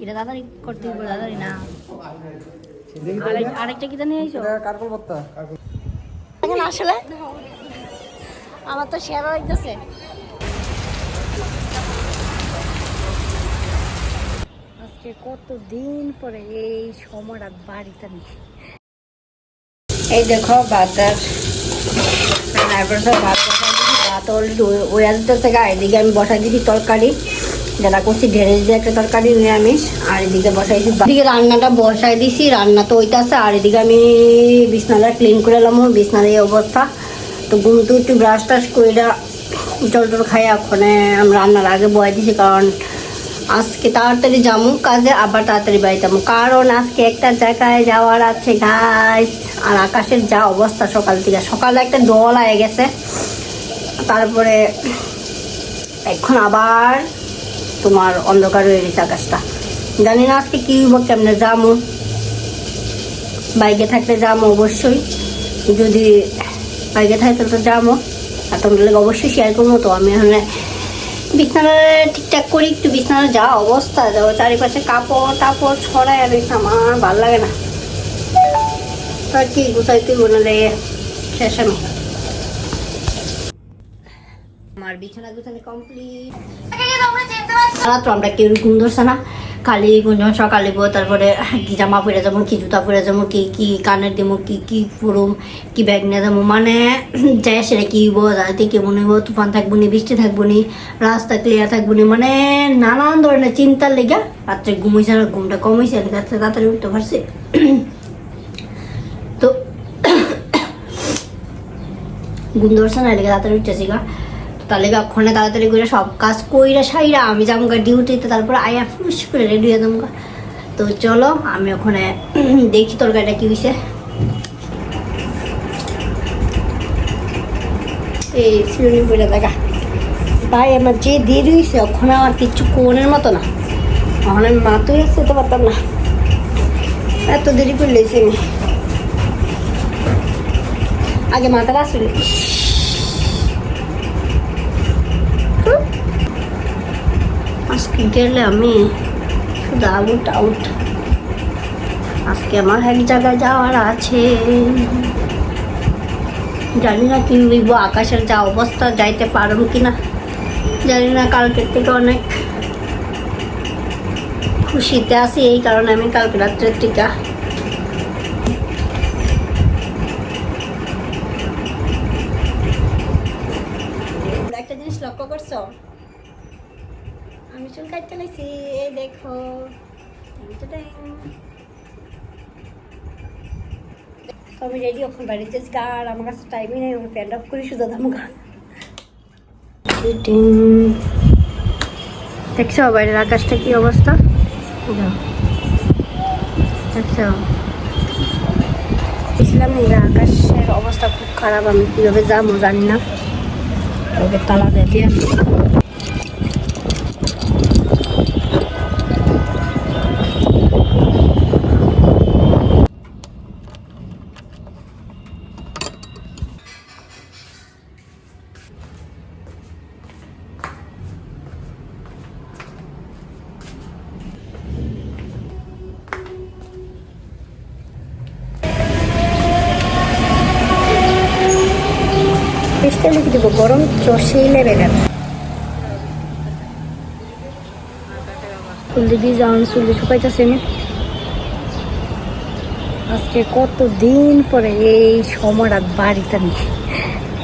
এটা দাদারি করতে হবে, দাদারি না আরেকটা কি জানি আইছো কারকল ভর্তা এখন আসলে আমার তো শেয়ার লাগতেছে। আজকে কতদিন পরে এই সময়টা বাড়িতে নেই। এই দেখো বাজার ভাত অলরেডি ওয়া দিতেছে গা। এদিকে আমি বসাই দিচ্ছি তরকারি, যেটা করছি ঢেঁড়স দিয়ে একটা তরকারি নিরামিষ, আর এদিকে বসাইছি এদিকে রান্নাটা বসাই দিছি, রান্না তো ওইটাছে। আর এদিকে আমি বিছনাটা ক্লিন করে এলাম, বিছনার এই অবস্থা। তো ঘুমটু একটু ব্রাশ টাশ করে জল টল খাই ওখানে আমি রান্নার আগে বয়াই দিছি, কারণ আজকে তাড়াতাড়ি যাবো কাজে, আবার তাড়াতাড়ি বাড়ি যাবো, কারণ আজকে একটা জায়গায় যাওয়ার আছে গাইস। আর আকাশের যা অবস্থা সকাল থেকে, সকালে একটা দল আয়ে গেছে, তারপরে এখন আবার তোমার অন্ধকার হয়ে গেছে আকাশটা। জানি না আজকে কি হইব, কেমনে যাবো। বাইকে থাকলে যাবো অবশ্যই, যদি বাইকে থাকলে তো যাবো। আর তোমাদের অবশ্যই শেয়ার করবো। তো আমি এখানে বিছানা ঠিকঠাক করি একটু, বিছানার যা অবস্থা, যাও চারিপাশে কাপড় টাপড় ছড়ায় রয়েছে, আমার ভাল লাগে না। তার কি গুছাইতে মনে লাগে শেষ। আমি আমার বিছানা গুছানো কমপ্লিট। তো আমরা কেউ ঘুম ধরছে না, খালি গুঞ্জন সকালে বো, তারপরে কি জামা পরে যাবো, কি জুতা পরে যাবো, কি কি কানের দেবো, কি কি পরুম, কি ব্যাগ নিয়ে যাবো, মানে যাই সেটা কি বো, যাতে কেমন হইব, তুফান থাকবো নি, বৃষ্টি থাকবো নি, রাস্তা ক্লিয়ার থাকবো নি, মানে নানান ধরনের চিন্তার লেগে রাত্রে ঘুমাইছে না, ঘুমটা কমাইছে, রাত্রে তাড়াতাড়ি উঠতে পারছি। তো ঘুম ধরছে না, এদিকে তাড়াতাড়ি উঠতেছি গা। তাহলে ওখানে তাড়াতাড়ি করে সব কাজ কইরা সাইরা আমি যাবো গা ডিউটিতে, তারপরে আয়া ফুস করে রেডি হয়ে যাবো গা। তো চলো আমি ওখানে দেখি তরকারিটা কি হয়েছে। এই সিলুনি পড়ে দেখা ভাই, আমার যে দেরি হয়েছে ওখানে আমার কিচ্ছু কোনের মতো না, ওখানে আমি মাতুই যেতে পারতাম না, এত দেরি করে লেছি আমি। আগে মাথাটা আসলে আজকে গেলে আমি শুধু আউট আউট। আজকে আমার এক জায়গায় যাওয়ার আছে, জানি না কি হইব, আকাশের যা অবস্থা, যাইতে পারবো কিনা জানি না। কালকের থেকে অনেক খুশিতে আছি, এই কারণে আমি কালকে রাত্রের থেকে একটা জিনিস লক্ষ্য করছো, আমি চুল কাটতে লাইছি, এই দেখো। আমি রেডি ওখানে বাড়িতে, আর আমার কাছে টাইমই নেই, আমি ফ্যান্ড অফ করি শুধু আমাকে। দেখছো বাইরের আকাশটা কি অবস্থা, দেখছো ইসলাম আকাশের অবস্থা খুব খারাপ। আমি কিভাবে যাবো জানি না, তবে তালা দিয়ে লিখে দেবো, গরম সেই লেভেলের। চুল দিয়ে যাওয়ান, চুল দিয়ে শুকাইতেছি আমি। আজকে কতদিন পরে এই সময়টা বাড়িতে নেই,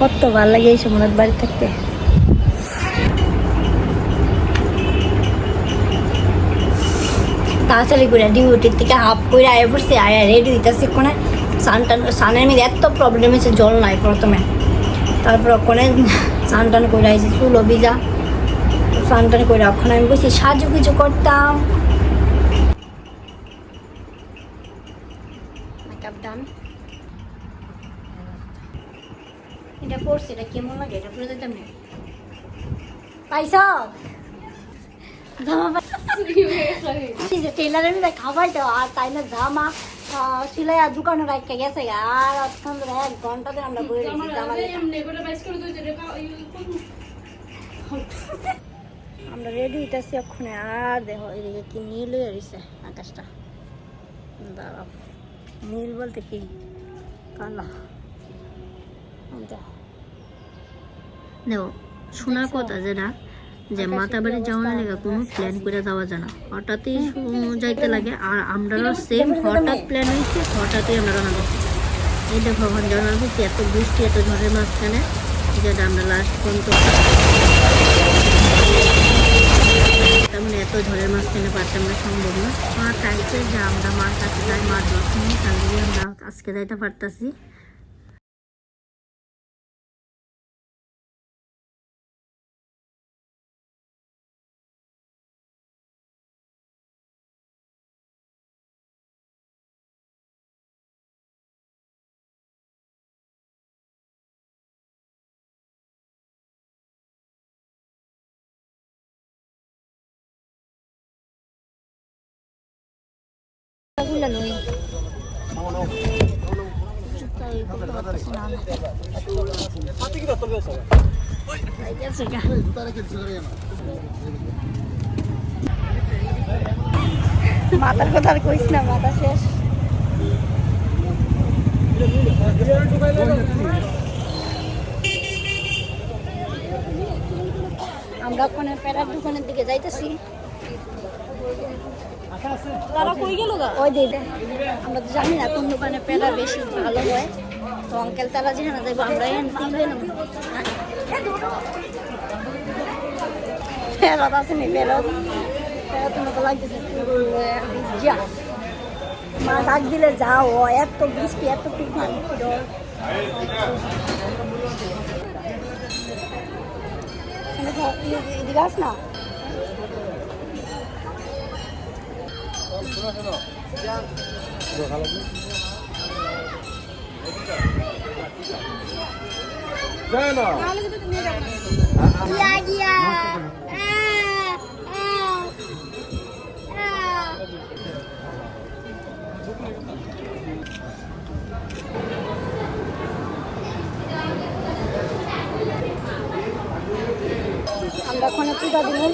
কত ভালো লাগে এই সময়টা বাড়ি থাকতে। তাড়াতাড়ি করে ডিউটির থেকে হাফ করে আয়া পড়ছে, আয়া রেডি হইতেছে কোনে সানের মধ্যে এত প্রবলেম হয়েছে, জল নাই প্রথমে, তারপর ওখানে স্নান টান করে আইসি, চুলো ভিজা, স্নান টান করে ওখানে আমি বসে সাজু কিছু করতাম। মেকআপ ডান, এটা পড়ছে, এটা কেমন লাগে, এটা পরে যেতাম না পাইছ জামা টেলারের মধ্যে খাবার দাও, আর তাই না জামা সিলাই আর দোকানে রাখতে গেছে, আর এক ঘন্টা ধরে আমরা বই আমরা রেডি হইতেছি ওখানে। আর দেখো এদিকে কি নীল হয়ে রয়েছে আকাশটা। দাঁড়াও, নীল বলতে কি কালা। দেখো শোনার কথা যেটা যে মাতাবাড়ি যাওয়ার লেগে কোনো প্ল্যান করে যাওয়া যায় না, হঠাৎই যাইতে লাগে। আর আমরাও সেম হঠাৎ প্ল্যান হয়েছে, হঠাৎই আমরা রান্না করছি। এই দেখো এখন জানার করছি এত বৃষ্টি এত ঝড়ের মাঝখানে, যেটা আমরা লাস্ট পর্যন্ত তার মানে এত ঝড়ের মাঝখানে পারতাম না, সম্ভব না। মা চাইছে যে আমরা মার কাছে যাই, মার যত্ন নিই, তার জন্য আমরা আজকে যাইতে পারতাছি। মাথার কথা আর কইস না, মাথা শেষ। আমরা ওখানে প্যারার দোকানের দিকে যাইতেছি। তারা কই গেল গা? ওই দিদি, আমরা তো জানি না কোন দোকানে প্যারা বেশি ভালো হয়। তো আঙ্কেল তারা যেখানে যাইবো আমরা এখানে তিনজন ফেরত আসেনি, ফেরত মতো লাগতেছে। মা ডাক দিলে যাও, এত বৃষ্টি এত তুফান। এদিকে আস না। আমরা ওখানে পূজা দিনে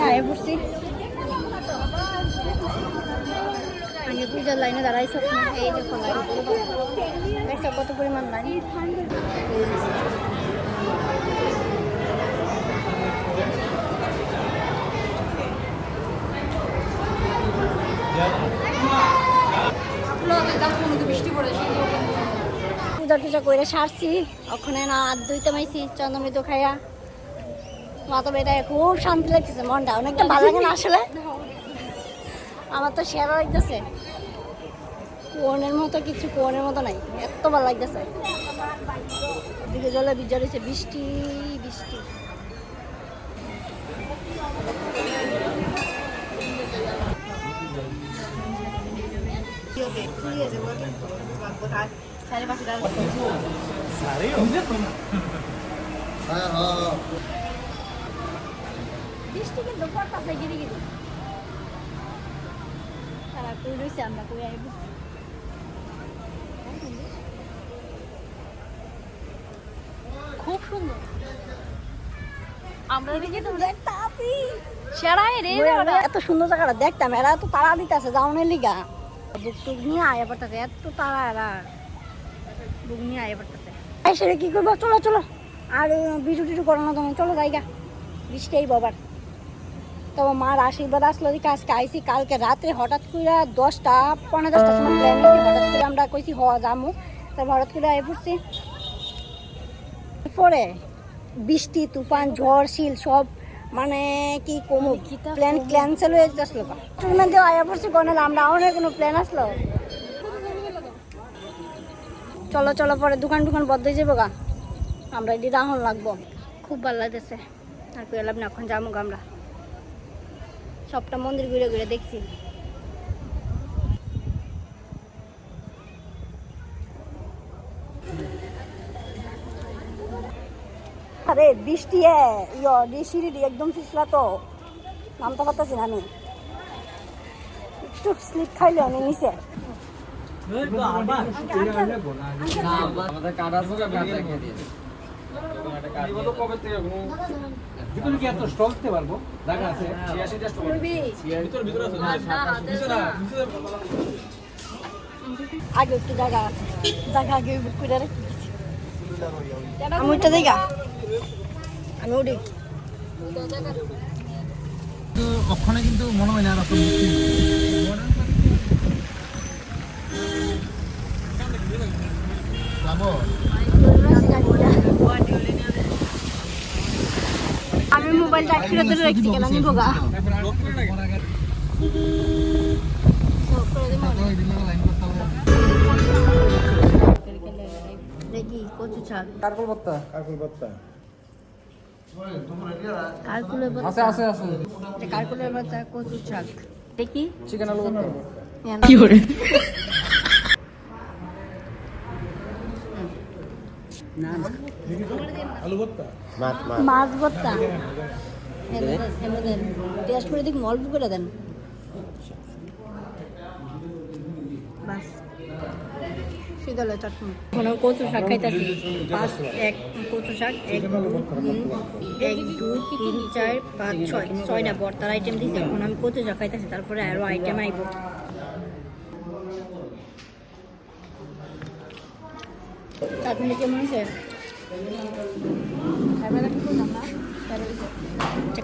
আয়ে পড়ছি। আগে পূজার লাইনে দাঁড়াইছি, এই দেখো লাইন কত পরিমাণ লাইন। পূজা টুজা করে সারছি, ওখানে না হাত ধুইতে মাইছি চন্দ্রমৃত খাইয়া। মাথা বেটা খুব শান্তি লাগতেছে, মনটা অনেকটা ভালো লাগে না আসলে। আমার তো সেরা লাগতেছে, কোনের মতো কিছু কোনের মতো নাই, এত ভালো লাগতেছে। দিকে জলে ভিজা রয়েছে, বৃষ্টি বৃষ্টি। বৃষ্টি কিন্তু পড়তেছে গিরি গিরি। তারা কই রয়েছে, আমরা কই আইব। খুব সুন্দর। আমরা এদিকে তো দেখতে আসি সেরাই রে, এত সুন্দর জায়গাটা দেখতাম। এরা তো তারা দিতেছে যাওনের লিগা, বুক টুক নিয়ে আয়া পড়তেছে, এত তারা এরা বুক নিয়ে আয়া পড়তেছে। সেরে কি করবো, চলো চলো। আর বিটু টিটু করো না তুমি, চলো জায়গা বৃষ্টি আইব আবার। তবে মার আশীর্বাদ আসলো দিকে আজকে আইসি। কালকে রাত্রে হঠাৎ করে 10টা পৌনে 10টার সময় প্ল্যান হয়েছি, হঠাৎ করে আমরা কইছি হওয়া যামু, তারপর হঠাৎ করে আই পড়ছি। পরে বৃষ্টি তুফান ঝড় শিল সব মানে কি কমু, প্ল্যান ক্যান্সেল হয়ে যাচ্ছিল। টুর্নামেন্টে আয়া পড়ছি কোনো, আমরা আমাদের কোনো প্ল্যান আসলো। চলো চলো, পরে দোকান টুকান বদ্ধ হয়ে যাবো গা, আমরা এটি রাহন লাগবো। খুব ভালো লাগতেছে। আর পেলাম না, এখন যাবো গা। আমরা সবটা মন্দির ঘুরে ঘুরে দেখছি। আরে বৃষ্টি সিঁড়ি একদম পিছলা, তো নামতে পারতেছি না আমি। একটু স্লিপ খাইলে অনেক নিচে। ভিতরে কি এত স্টল দিতে পারবো? জায়গা আছে? 86টা স্টল। ভিতরে আছে। আগে একটু জায়গা আছে, জায়গা আগে বুক করে রাখি। আমি ওইটা জায়গা আমি উঠি। ওখানে কিন্তু মনে হয় না আর আমি মোবাইলটা ফিরে ধরে রাখছি কেন আমি ভোগা দেখি কচু শাক কারকল ভর্তা কারকুলের আছে আছে আছে কারকুলের ভর্তা কচু শাক দেখি চিকেন আলু ভর্তা কি করে আলু ভর্তা মাছ ভর্তা টেস্ট করে দেখি অল্প করে দেন বাস শীতলের চাটনি কোনো কচু শাক খাইতেছি এক কচু শাক 1 2 3 4 5 6 ছয়টা ভর্তার আইটেম দিছে এখন আমি কচু শাক খাইতেছি তারপরে আরো আইটেম আইব চাটনি কেমন হয়েছে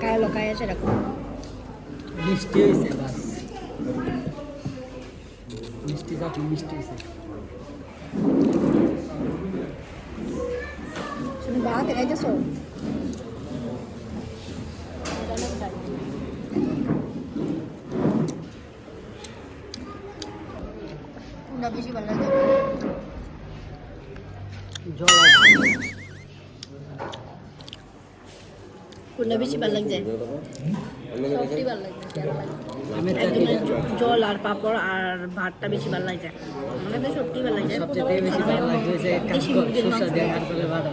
খায় লোকায় আছে এরকম মিষ্টি হয়েছে বাস মিষ্টি চাটনি মিষ্টি হয়েছে তুমি ভাত খাইতেছো কোনটা বেশি ভালো লাগে কোনটা বেশি ভালো লাগছে সবটি ভালো লাগছে জল আর পাপড় আর ভাতটা বেশি ভালো লাগছে আমার তো সত্যি ভালো লাগছে সবচেয়ে বেশি ভালো লাগছে দেশি মুরগির মাংস কাঁচকলের ভাত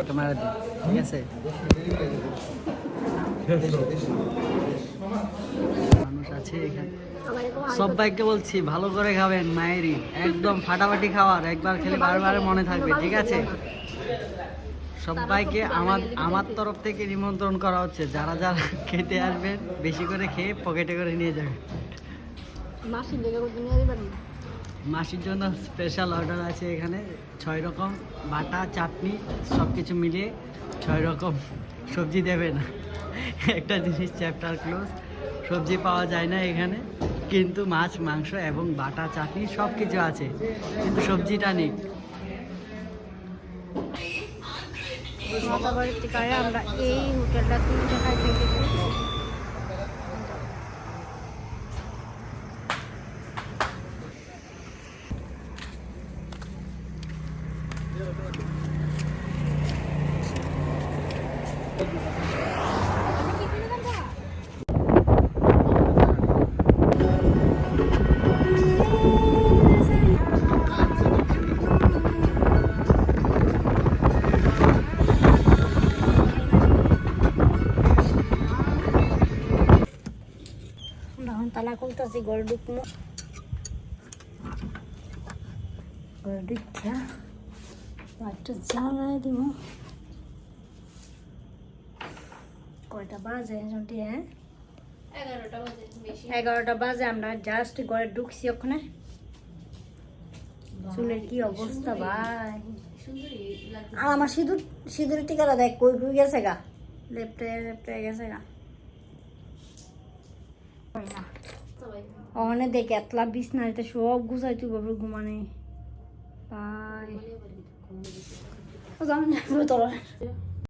তোমার ঠিক আছে মানুষ আছে এখানে সবাইকে বলছি ভালো করে খাবেন মায়েরই একদম ফাটাফাটি খাওয়ার একবার খেলে বারবার মনে থাকবে ঠিক আছে সবাইকে আমার তরফ থেকে নিমন্ত্রণ করা হচ্ছে যারা যারা খেতে আসবেন বেশি করে খেয়ে পকেটে করে নিয়ে যাবেন মাসির জন্য স্পেশাল অর্ডার আছে এখানে 6 রকম বাটা চাটনি সব কিছু মিলিয়ে 6 রকম সবজি দেবে না একটা জিনিস চ্যাপ্টার ক্লোজ সবজি পাওয়া যায় না এখানে কিন্তু মাছ মাংস এবং বাটা চাটনি সব কিছু আছে কিন্তু সবজিটা নেই মাতাবাড়ির থেকে আমরা এই হোটেলটা 3 টাকায় খেয়েছি তালা খুলতেছি ঘরে ঢুকবো ঘরে ঢুকা একটা জ্বালাই দিব কয়টা বাজে জন্টি হ্যাঁ 11টা বাজে আমরা জাস্ট ঘরে ঢুকছি ওখানে চুলের কি অবস্থা ভাই আর আমার সিঁদুর টিকাটা দেখ কই কই গেছে গা লেপটে গেছে গা ওখানে দেখে এতলা বিছনাতে সব গুছাই তুই বাবু ঘুমানে ভাই জানেন তোরা